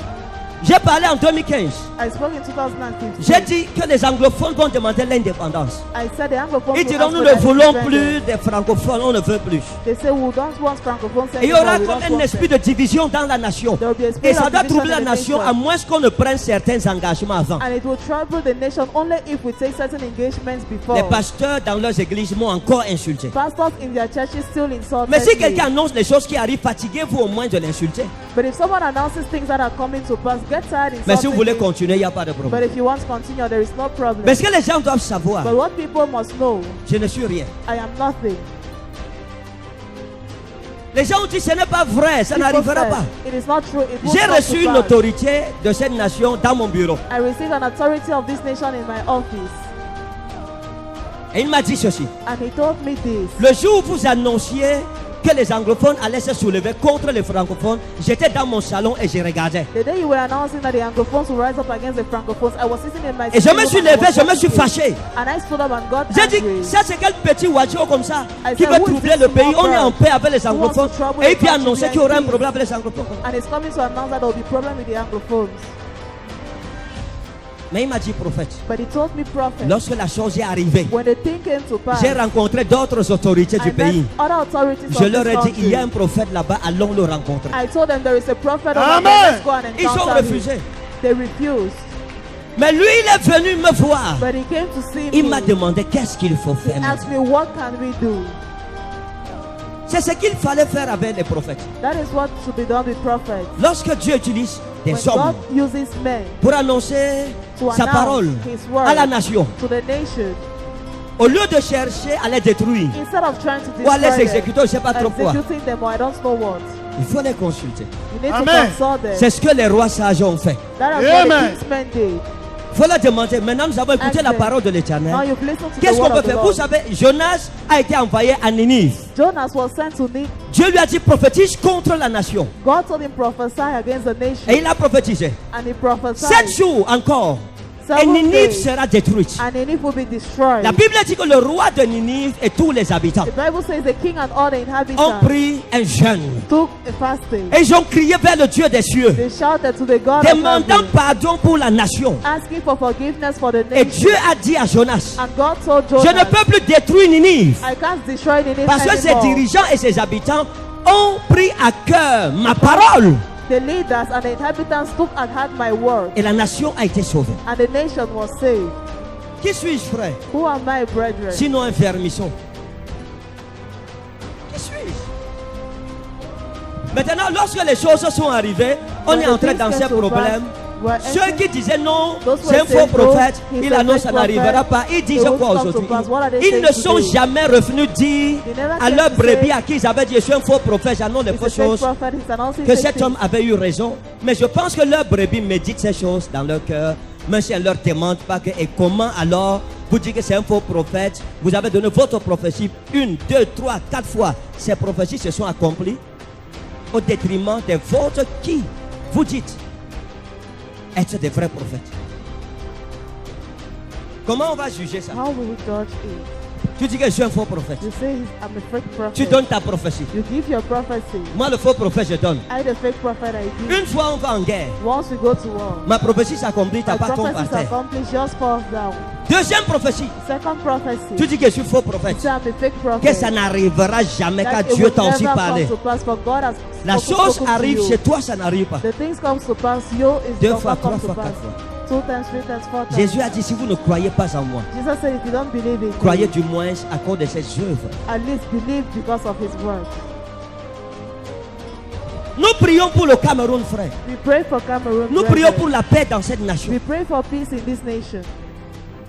J'ai parlé en 2015. I spoke in 2015. J'ai dit que les anglophones vont demander l'indépendance. I said the Anglophones Ils will diront, ask nous for ne their voulons independence. plus des francophones, on ne veut plus. They say we don't want francophones Et il y anymore, aura we comme don't un want esprit them. de division dans la nation. There will be a Et spirit ça of doit division troubler la in the nation nation. à moins qu'on ne prenne certains engagements avant. And it will trouble the nation only if we take certain engagements before. Les pasteurs dans leurs églises m'ont encore insulté. Pastors in their churches still insult Mais si me. quelqu'un annonce les choses qui arrivent, fatiguez-vous au moins de l'insulter. But if someone announces things that are coming to pass, get tired Mais si insulting vous voulez him. continuer, il n'y a pas de But problème. if you want to continue, there is no problem. Mais ce que les gens doivent savoir, But what people must know, je ne suis rien. I am nothing. Les gens ont dit ce n'est pas vrai, ça People n'arrivera said, pas. it is not true. It won't J'ai come reçu to une pass. autorité de cette nation dans mon bureau. I received an authority of this nation in my office. Et il m'a dit ceci. And he told me this. Le jour où vous annonciez que les anglophones allaient se soulever contre les francophones, j'étais dans mon salon et je regardais. The day you were announcing that the Anglophones will rise up against the Francophones, I was sitting in my Et je sitting me room suis and I levé, was je me suis watching fâché. it. And I stood up and got J'ai dit, angry. ça c'est quel petit oiseau comme ça I qui said, veut who is troubler this le pays. small On est en bird paix avec les who wants anglophones. to trouble Et the puis country annoncer and qu'il y aura un peace? problème avec les anglophones. And it's coming to announce that there will be problem with the Anglophones. Mais il m'a dit prophète. But he told me, prophet, Lorsque la chose est arrivée, when the thing came to pass, j'ai rencontré d'autres autorités I du met pays. other authorities Je of leur this ai dit, il y a un country. prophète là-bas, allons le rencontrer. I told them there is a prophet over Amen. there, let's go and Ils ont encounter him. refusé. They refused. Mais lui, il est venu me voir. But he came to see Il me. m'a demandé qu'est-ce qu'il faut He faire asked maintenant. me, what can we do? C'est ce qu'il fallait faire avec les prophètes. That is what should be done with prophets. Lorsque Dieu utilise des When hommes God uses men pour annoncer to sa announce parole his word à la nation, to the nation, au lieu de chercher à les détruire instead of trying to ou à les destroy exécuter, je ne sais pas trop quoi, executing them, or I don't know what, il faut les consulter. you need Amen. to consult them. C'est ce que les rois sages ont fait. That is what the Amen. king's men did. Il faut leur demander. Maintenant, nous avons écouté la Amen. parole de Now l'Éternel. you've listened to the Qu'est-ce qu'on word peut of the faire? Vous Lord. savez, Jonas a été envoyé à Ninive. Jonas was sent to Nineveh. Dieu lui a dit prophétise contre la nation. God told him prophesy against the nation, Et il a prophétisé. and he prophesied. 7 jours encore. seventh Ninive day, sera détruite. and Nineveh will be destroyed. La Bible dit que le roi de Ninive et tous les habitants The Bible says the king and all the ont inhabitants pris un jeûne. took a fasting. Et ils ont crié vers le Dieu des cieux, They shouted to the God of demandant heaven, pardon pour la nation. asking for forgiveness for the Et nation. Dieu a dit à Jonas, And God told je ne Jonas, peux plus détruire Ninive I can't destroy Nineveh parce que ses anymore. dirigeants et ses habitants ont pris à cœur ma parole. The leaders and the inhabitants took and had my word, Et la nation a été sauvée. and the nation was saved. Qui suis-je, frère? Who are my brethren? Sinon un vermisson. Qui suis-je? Maintenant, lorsque les choses sont arrivées, on When est the en train things dans ces came to problèmes. pass, Ceux were qui disaient non, Those c'est un who faux said no, prophète, he's il a annonce fake ça n'arrivera prophet, pas. Ils disent it quoi won't come aujourd'hui? to pass. What are they Ils saying ne sont today? jamais revenus dire They never à came leur to brebis say, à qui ils avaient dit je suis un faux prophète, j'annonce des He's a fausses fake choses, prophet, he's announcing que fake cet homme things. avait eu raison. Mais je pense que leur brebis médite ces choses dans leur cœur. Même si elle ne leur demande pas que, et comment alors vous dites que c'est un faux prophète, vous avez donné votre prophétie 1, 2, 3, 4 fois. Ces prophéties se sont accomplies au détriment des vôtres qui, vous dites, être des vrais prophètes. Comment on va juger ça? How will we judge it? Tu dis que je suis un faux prophète. You say I'm a fake prophet. Tu donnes ta prophétie. You give your prophecy. Moi, le faux prophète, je donne. I, the fake prophet, I give. Une fois, on va en guerre. Once we go to war, Ma prophétie s'accomplit, t'as my pas tombé par prophecies terre. accomplished, just falls down. Deuxième prophétie. Second prophecy, Tu dis que je suis faux prophète. say I'm a fake prophet. Que ça n'arrivera jamais That car it Dieu will t'a aussi never parlé. come to pass, for God has La chose spoken to arrive you. chez toi, ça n'arrive pas. The things comes to pass, you is Deux not fois, come trois to fois, pass. quatre fois. 2 times, 3 times, 4 times. Jésus a dit, si vous ne croyez pas en moi, Jesus said, if you don't believe in croyez me, du moins à cause de ses œuvres. at least believe because of his word. Nous prions pour le Cameroun, frère. We pray for Cameroon. Nous brethren. prions pour la paix dans cette nation. We pray for peace in this nation.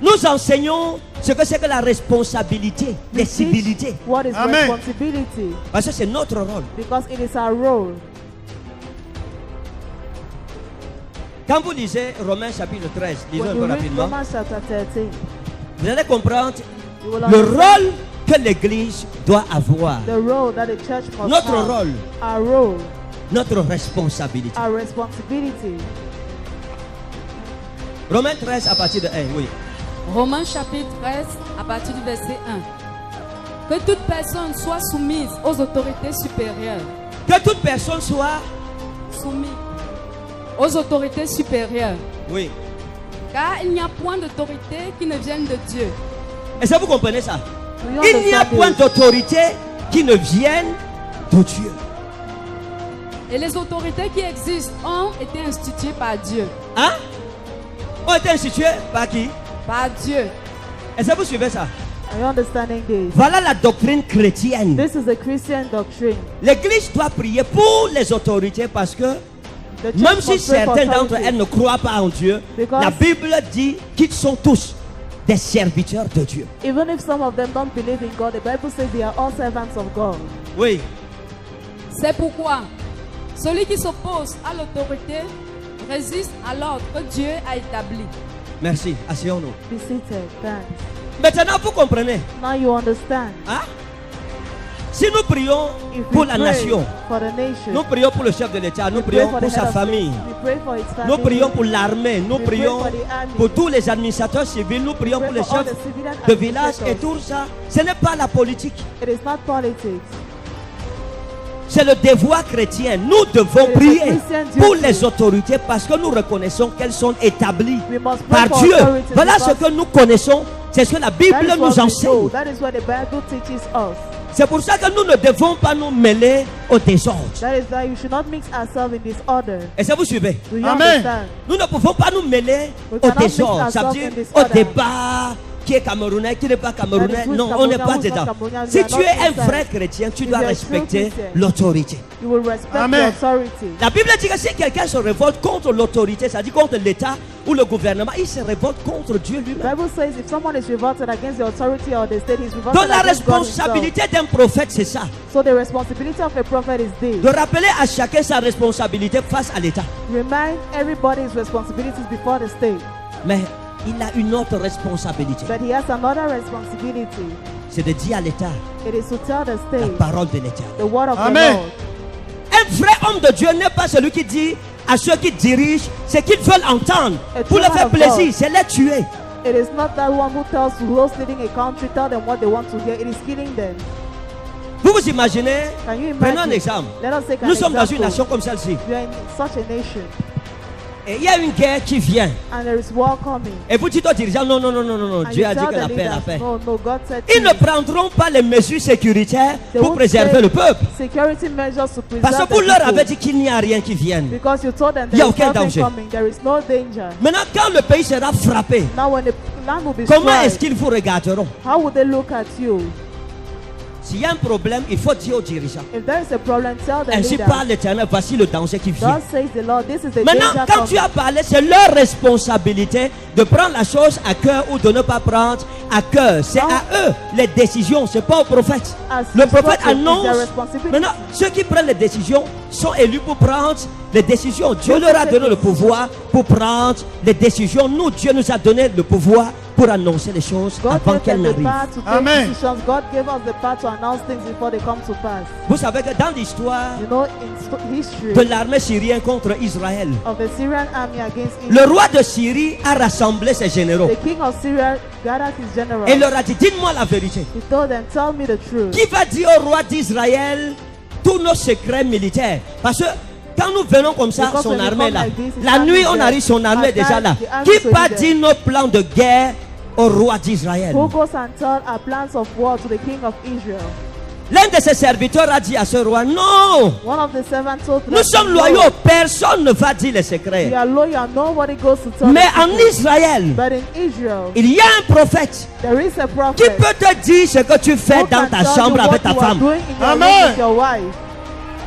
Nous enseignons ce que c'est que la responsabilité, We les teach civilités. what is Amen. responsibility, Parce que c'est notre rôle. because it is our role. Quand vous lisez Romains chapitre 13, lisons un When peu you read rapidement, Romans chapter 13, vous allez comprendre you will le understand rôle que l'Église doit avoir. the role that the church must Notre have. rôle, Our role, notre responsabilité. our responsibility. Romains 13 à partir de 1, oui. Romains chapitre 13, à partir du verset 1. Que toute personne soit soumise aux autorités supérieures. Que toute personne soit, Soumise aux autorités supérieures. oui. Car il n'y a point d'autorité qui ne vienne de Dieu. Est-ce que vous comprenez ça? Do you Il n'y a understand point this? d'autorité qui ne vienne de Dieu. Et les autorités qui existent ont été instituées par Dieu. Hein? On été institué par qui? Par Dieu. Est-ce que vous suivez ça? Are you understanding this? Voilà la doctrine chrétienne. This is a Christian doctrine. L'Église doit prier pour les autorités parce que The church même si must pray for certains d'entre authority, elles ne croient pas en Dieu, Because- la Bible dit qu'ils sont tous des serviteurs de Dieu. even if some of them don't believe in God, the Bible says they are all servants of God. Oui. C'est pourquoi celui qui s'oppose à l'autorité résiste à l'ordre que Dieu a établi. Merci. Asseyons-nous. Be seated. Thanks. Maintenant, vous comprenez. Now you understand. Hein? Si nous prions If pour we la pray nation, for the nation, nous prions pour le chef de l'État, nous we pray prions for pour the sa head of famille, state, we pray for its nous family, prions pour l'armée, nous We pray prions for the army. pour tous les administrateurs civils, nous prions We pour pray les for all chefs the civilian de village et administrators. tout ça. Ce n'est pas la politique, It is not politics. c'est le devoir chrétien. Nous devons It is a prier Christian pour duty. les autorités parce que nous reconnaissons qu'elles sont établies We must pray par for Dieu. authorities Voilà ce because que nous connaissons, c'est ce que la Bible that is what nous we know. enseigne. That is what the Bible teaches us. C'est pour ça que nous ne devons pas nous mêler au désordre. That is why you should not mix ourselves in disorder. Est-ce que vous suivez? Do you Amen. understand? Nous ne pouvons pas nous mêler We au cannot mix désordre. Ça veut ourselves dire in au disorder. débat qui est camerounais, qui n'est pas camerounais. That is who is Non, on n'est Camerounais, pas who is not dedans. Camerounais. We Si are tu not es un inside. vrai chrétien, tu If dois you are a true respecter Christian, l'autorité. You will respect Amen. the authority. La Bible dit que si quelqu'un se révolte contre l'autorité, c'est-à-dire contre l'État ou le gouvernement, il se révolte contre Dieu The lui-même. Bible says if someone is revolted against the authority or the state, he's revolted Donc la against God himself. responsabilité d'un prophète, c'est ça. So the responsibility of a prophet is this. De rappeler à chacun sa responsabilité face à l'État. Remind everybody's responsibilities before the state. Mais il a une autre responsabilité. But he has another responsibility. C'est de dire à l'État It is to tell the la state parole de l'État. the word of Amen. the Lord. Un vrai homme de Dieu n'est pas celui qui dit à ceux qui dirigent ce qu'ils veulent entendre. A Pour true leur faire man of plaisir, God. c'est les tuer. It is not that one who tells those leading a country, tell them what they want to hear. It is killing them. Vous vous imaginez? Can you Prenons un imagine? exemple. Let us take an Nous sommes dans example. une nation comme celle-ci. You are in such a nation, Et il y a une guerre qui vient. and there is war coming. Et vous dites aux dirigeants, non, non, non, non, non, non. And Dieu you a dit tell que the la paix, la leaders, paix. no, no, God said Ils ne peace. prendront pas les mesures sécuritaires They pour won't préserver take le peuple. security measures to Parce que preserve vous the leur people. avez dit qu'il n'y a rien qui vienne. Because you told them Il y a there is aucun nothing danger. coming, there is no danger. Maintenant, quand le pays sera frappé, Now when the land will be comment est-ce struck, qu'ils vous regarderont? how would they look at you? S'il y a un problème, il faut dire aux dirigeants. If there is a problem, tell the Ainsi leader. parle l'Éternel, voici le danger qui vient. God says the Lord, this is the Maintenant, danger quand tu coming. as parlé, c'est leur responsabilité de prendre la chose à cœur ou de ne pas prendre à cœur. C'est à eux les décisions, c'est pas au prophète. As Le prophète instructed, it's their annonce. responsibility. Maintenant, ceux qui prennent les décisions sont élus pour prendre les décisions. Dieu leur a donné le pouvoir pour prendre les décisions. Nous, Dieu nous a donné le pouvoir pour annoncer les choses God avant gave qu'elles them the n'arrivent. power to take Amen. decisions. God gave us the power to announce things before they come to pass. Vous savez que dans l'histoire You know, in history de l'armée syrienne contre Israël, of the Syrian army against le Israel, roi de Syrie a rassemblé ses généraux the king of Syria gathered his generals. et leur a dit, dites-moi la vérité. He told them, tell me the truth. Qui va dire au roi d'Israël tous nos secrets militaires? Parce que quand nous venons comme ça, Because son when we armée come là, like this, his la army nuit is on there. arrive, son armée est At déjà night, là. the army Qui is va already dire nos plans de guerre au roi d'Israël? Who goes and tell our plans of war to the king of Israel? L'un de ses serviteurs a dit à ce roi, non, One of the servants told them, nous sommes "No, loyaux, personne ne va dire les we secrets. are loyal, nobody goes to tell Mais the en secret." Israël, But in Israel, il y a un prophète there is a qui prophet peut te dire ce que tu fais who dans can ta tell you chambre what avec ta you are femme. doing in your Amen. room with your wife.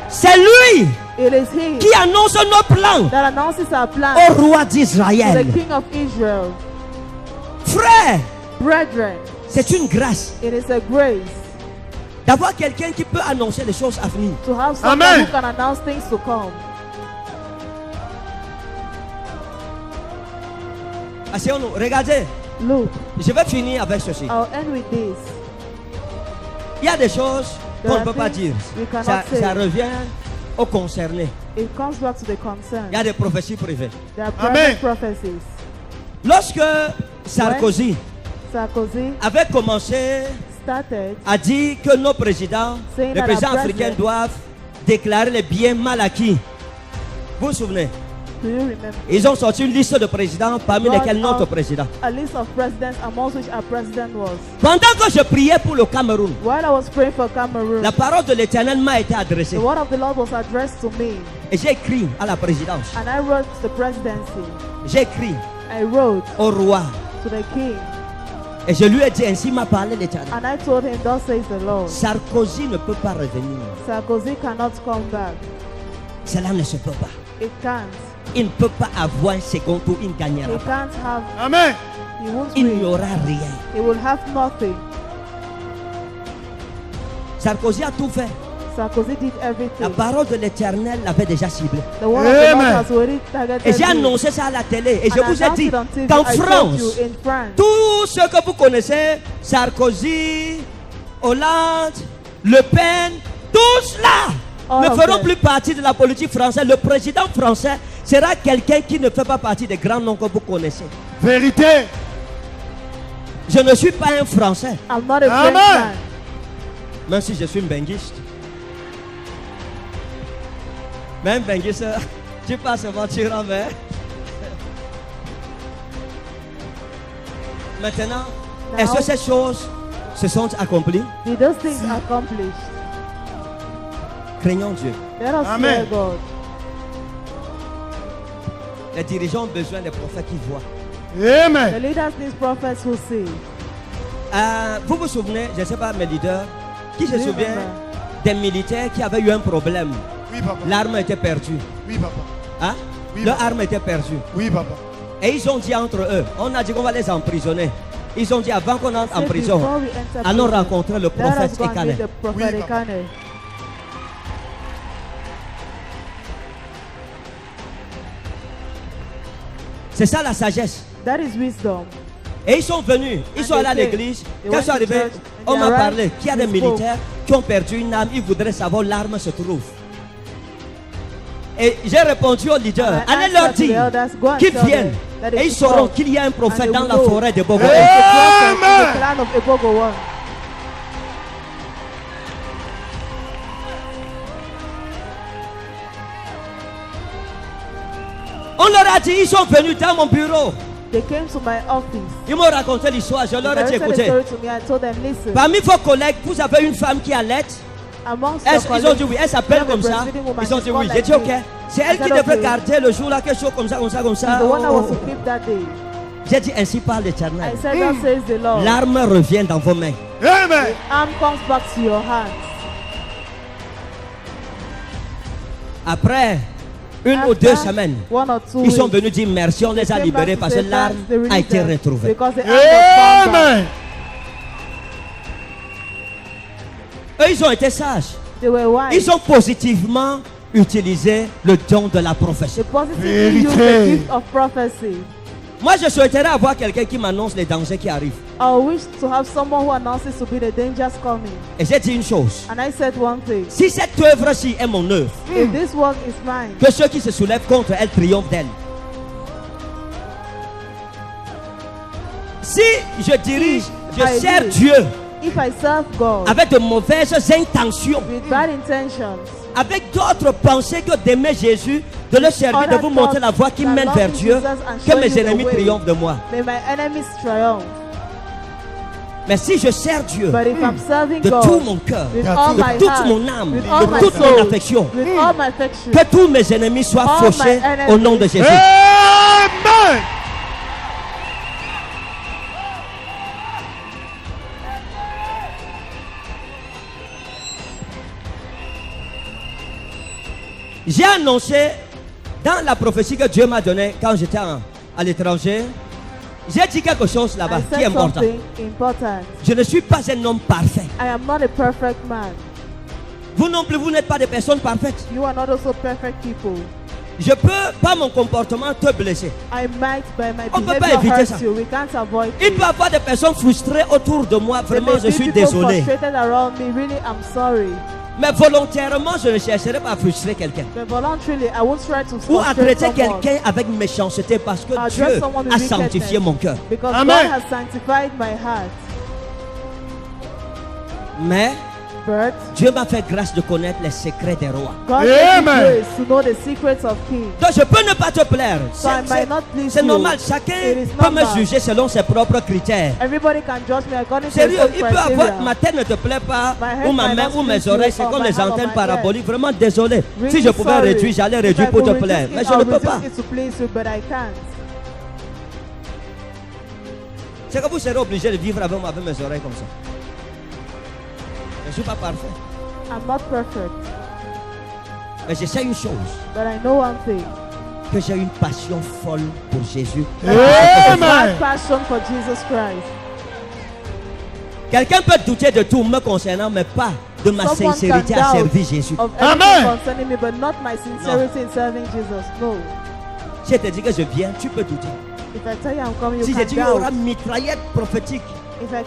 C'est lui It is he qui annonce nos plans that announces our plans au roi to d'Israël. the king of Israel. Frère, Brethren, c'est une grâce it is a grace d'avoir quelqu'un qui peut annoncer les choses à venir. to have someone Amen. who can announce things to come. Asseyons-nous, regardez, Look, je vais finir avec ceci. I'll end with this. Il y a des choses There qu'on ne are peut pas things dire. we cannot Ça say. revient aux concernés. It comes back to the concern. Il y a des prophéties privées. There are Amen. private prophecies. Lorsque Sarkozy Sarkozy avait commencé started à dire que nos présidents, Saying les that présidents our africains president- doivent déclarer les biens mal acquis. Vous vous souvenez? Do you remember? Ils ont sorti une liste de présidents parmi God lesquels notre of- président. A list of presidents amongst which our president was. Pendant que je priais pour le Cameroun, While I was praying for Cameroon, la parole de l'Éternel m'a été adressée. the word of the Lord was addressed to me, Et j'ai écrit à la présidence. and I wrote to the presidency. J'ai écrit I wrote au roi. to the king, Et je lui ai dit, ainsi m'a parlé l'Éternel. and I told him, "Thus says the Lord, Sarkozy ne peut pas revenir. Sarkozy cannot come back. Cela ne se peut pas. It can't. Il ne peut pas avoir un second tour, il ne gagnera He pas. can't have. Amen. He won't Il n'y win. aura rien. He will have nothing." Sarkozy a tout fait. Sarkozy did La everything. parole de l'Éternel l'avait déjà ciblé. The word of the Lord Amen. has already targeted Et j'ai you. annoncé ça à la télé. Et And je I vous ai announced dit it on TV. qu'en I told France, you, in France, tous ceux que vous connaissez, Sarkozy, Hollande, Le Pen, tous là All ne of feront them. plus partie de la politique française. Le président français sera quelqu'un qui ne fait pas partie des grands noms que vous connaissez. Vérité. Je ne suis pas un Français, I'm not a Amen. Frenchman. même si je suis un benguiste. Même benguiste, tu passes se mentir envers. Maintenant, est-ce que ces choses se sont accomplies? Did those things accomplish? Craignons Dieu. Let us fear Amen. God. Les dirigeants ont besoin des prophètes qui voient. The Amen. leaders need prophets who see. Vous vous souvenez, je ne sais pas mes leaders, qui se Oui, souvient papa. des militaires qui avaient eu un problème? Oui, papa. L'arme était perdue. Oui, papa. Hein? Oui, Leur papa. arme était perdue. Oui, papa. Et ils ont dit entre eux, on a dit qu'on va les emprisonner. Ils ont dit avant qu'on entre en Say prison, before we enter allons prison, rencontrer le let prophète us go and Ekane. meet the prophet Oui, papa. Ekane. C'est ça la sagesse. That is wisdom. Et ils sont venus, ils sont allés à l'église. They Quand went ils sont to arrivés, church, and on they m'a arrived, parlé qu'il y a des they spoke. militaires qui ont perdu une âme, ils voudraient savoir où l'arme se trouve. Et j'ai répondu aux leaders, And I allez leur answered to the dire elders, go and qu'ils tell viennent. them that they Et ils should sauront come. qu'il y a un And prophète they dans will la know forêt de Bogo. there is a prophet in the clan of Ebogo One. On leur a dit, ils sont venus dans mon bureau. They came to my office. Ils m'ont raconté l'histoire, je They leur ai dit, narrated the écoutez, story to me. I told them, listen, parmi vos collègues, vous avez une femme qui allait. amongst your Ils ont colleagues, dit oui, elle you s'appelle have a comme ça. breastfeeding woman, Ils ont she's dit called oui, j'ai like dit ok. this. C'est elle I qui said, devrait okay. garder le jour là, quelque chose comme ça, comme ça, comme ça. She's the one that was Oh. to keep that day. J'ai dit ainsi parle l'Éternel. I said, that says the Lord. L'arme revient dans vos mains. Amen. The arm comes back to your hands. Après une ou After deux semaines, 1 or 2 ils sont weeks, venus dire merci, on les a they came libérés back to parce que say l'arme thanks, they a released été them retrouvée. because the arm was found back. Amen. Eux, ils ont été sages. They were wise. Ils ont positivement utilisé le don de la prophétie. They positively Vérité. used the gift of prophecy. Moi, je souhaiterais avoir quelqu'un qui m'annonce les dangers qui arrivent. I wish to have someone who announces to be the dangers coming. Et j'ai dit une chose. And I said one thing. Si cette œuvre-ci est mon œuvre, If this work is mine, que ceux qui se soulèvent contre elle triomphent d'elle. Si je dirige, je I sers do. Dieu if I serve God avec de mauvaises intentions, with bad intentions, avec d'autres pensées que d'aimer Jésus, de le servir, de vous montrer la voie qui mène vers Dieu, que mes ennemis triomphent de moi. may my enemies triumph. Mais si je sers Dieu But if I'm serving de tout God mon cœur, with de all de my toute heart, mon âme, with all de my toute mon soul, affection, with all my affection, que tous mes ennemis soient All my fauchés enemies. au nom de Jésus. Amen. J'ai annoncé dans la prophétie que Dieu m'a donnée quand j'étais à l'étranger, j'ai dit quelque chose là-bas I qui est said important. something important. Je ne suis pas un homme parfait. I am not a perfect man. Vous non plus, vous n'êtes pas des personnes parfaites. You are not also perfect people. Je peux, par mon comportement, te blesser. I might, by my On peut pas behavior, éviter hurt ça. you. We can't avoid Il it. peut y avoir des personnes frustrées autour de moi. There Vraiment, may je be suis people désolé. frustrated around me. Really, I'm sorry. Mais volontairement, je ne chercherai pas à frustrer quelqu'un. But voluntarily, I won't try to Ou à frustrate traiter someone. quelqu'un avec méchanceté parce que Address Dieu someone with a wickedness. sanctifié mon cœur. Because Amen. God has sanctified my heart. Mais But Dieu m'a fait grâce de connaître les secrets des rois. God gave me Amen. grace to know the secrets of kings. Donc je peux ne pas te plaire. So I might not please C'est you. normal. Chacun It is peut me normal. juger selon ses propres critères. Everybody can judge me according to Sérieux, his own il peut avoir criteria. ma tête ne te plaît pas, My head ou ma might main, not ou mes please you, oreilles, c'est or comme my les hand or antennes my paraboliques. Vraiment désolé. Really Si je pouvais sorry. réduire, j'allais If réduire I pour te could plaire. reduce Mais it, je ne I'll peux pas. reduce it to please you, but I can't. C'est que vous serez obligé de vivre avec moi, avec mes oreilles comme ça. Je ne suis pas parfait. I'm not perfect, Mais je sais une chose, but I know one thing. que j'ai une passion folle pour Jésus. I Amen. have passion for Jesus Christ. Quelqu'un peut douter de tout me concernant, mais pas de ma Someone sincérité can à doubt servir Jésus. of Amen. everything concerning me, but not my sincerity in serving Jesus. No. Si je te dis que je viens, tu peux douter. If I tell you I'm coming, you Si je can dis qu'il y aura doubt. mitraillette prophétique, If I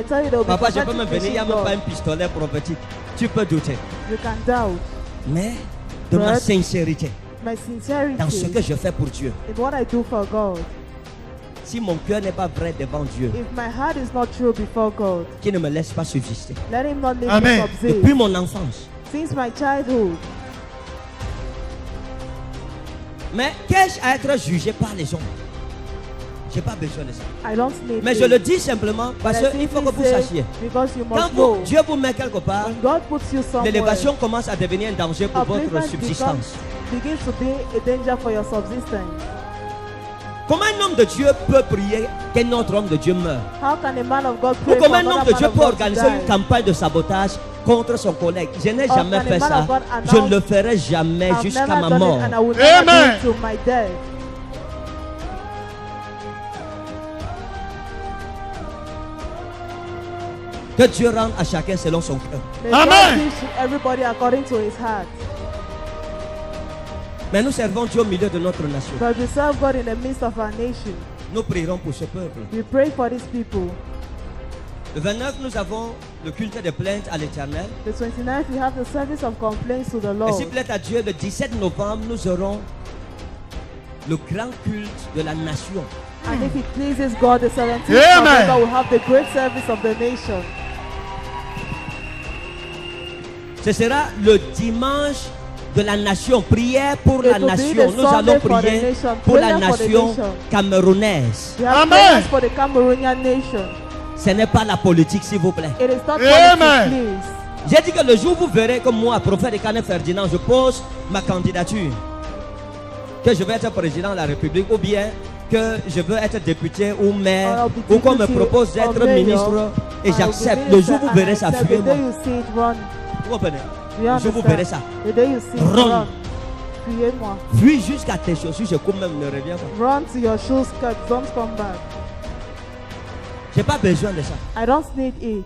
tell you there will be papa, je peux prophetic me venir, il n'y a preaching même pas un God, pistolet prophétique. Tu peux douter. you can doubt. Mais de ma But sincérité, My dans ce que sincerity je fais pour Dieu, in what I do for God. si mon cœur n'est pas vrai devant Dieu, If my heart is not true before God, qui ne me laisse pas subsister. let Him not leave Amen. me subsist. Depuis mon enfance. Since my childhood, Mais qu'ai-je à être jugé par les hommes? Je n'ai pas besoin de ça. I don't need Mais it. je le dis simplement parce But I qu'il faut que simply vous say, sachiez. because you Quand must know, Dieu vous met quelque part, when God puts you somewhere, l'élévation commence à devenir un danger pour votre upliftment subsistance. begins to be a danger for your subsistence. Comment un homme de Dieu peut prier qu'un autre homme de Dieu meure? How can a man of God Ou pray for comment un homme another de man Dieu of peut God to organiser une die? campagne de sabotage contre son collègue? Je n'ai Or jamais can a fait man ça. of God Je ne announce- le ferai jamais I've jusqu'à never ma done mort. it and I will never do Amen. it to my death. Que Dieu rende à chacun selon son cœur. May Amen. God give to everybody according to his heart. Mais nous servons Dieu au milieu de notre nation. But we serve God in the midst of our nation. Nous prierons pour ce peuple. We pray for these people. Le 29, nous avons le culte de plainte à l'Éternel. The 29th, we have the service of complaints to the Et Lord. s'il plaît à Dieu, le 17 novembre, nous aurons le grand culte de la nation. And if it pleases God, the 17th Amen. November will have the great service of the nation. Ce sera le dimanche de la nation. Prière pour It la will be nation. the Nous allons Sunday for the prier nation. pour la Prayer for the nation nation. camerounaise. We have Amen. prayers for the Cameroonian nation. Ce n'est pas la politique, s'il vous plaît. It is not Amen. politics, please. J'ai dit que le jour où vous verrez comme moi, prophète Ekane Ferdinand, je pose ma candidature. Que je vais être président de la République ou bien que je veux être député ou maire ou qu'on me propose d'être ministre et j'accepte. Le jour où vous verrez ça, The day fuyez-moi. you see it, run. Vous comprenez? You Le jour où vous understand? verrez ça. The day you see it, Run. run. Fuyez-moi. Fuis jusqu'à tes chaussures, je cours même, ne reviens pas. Run to your shoes, skirt. Don't come back. J'ai pas besoin de ça. I don't need it.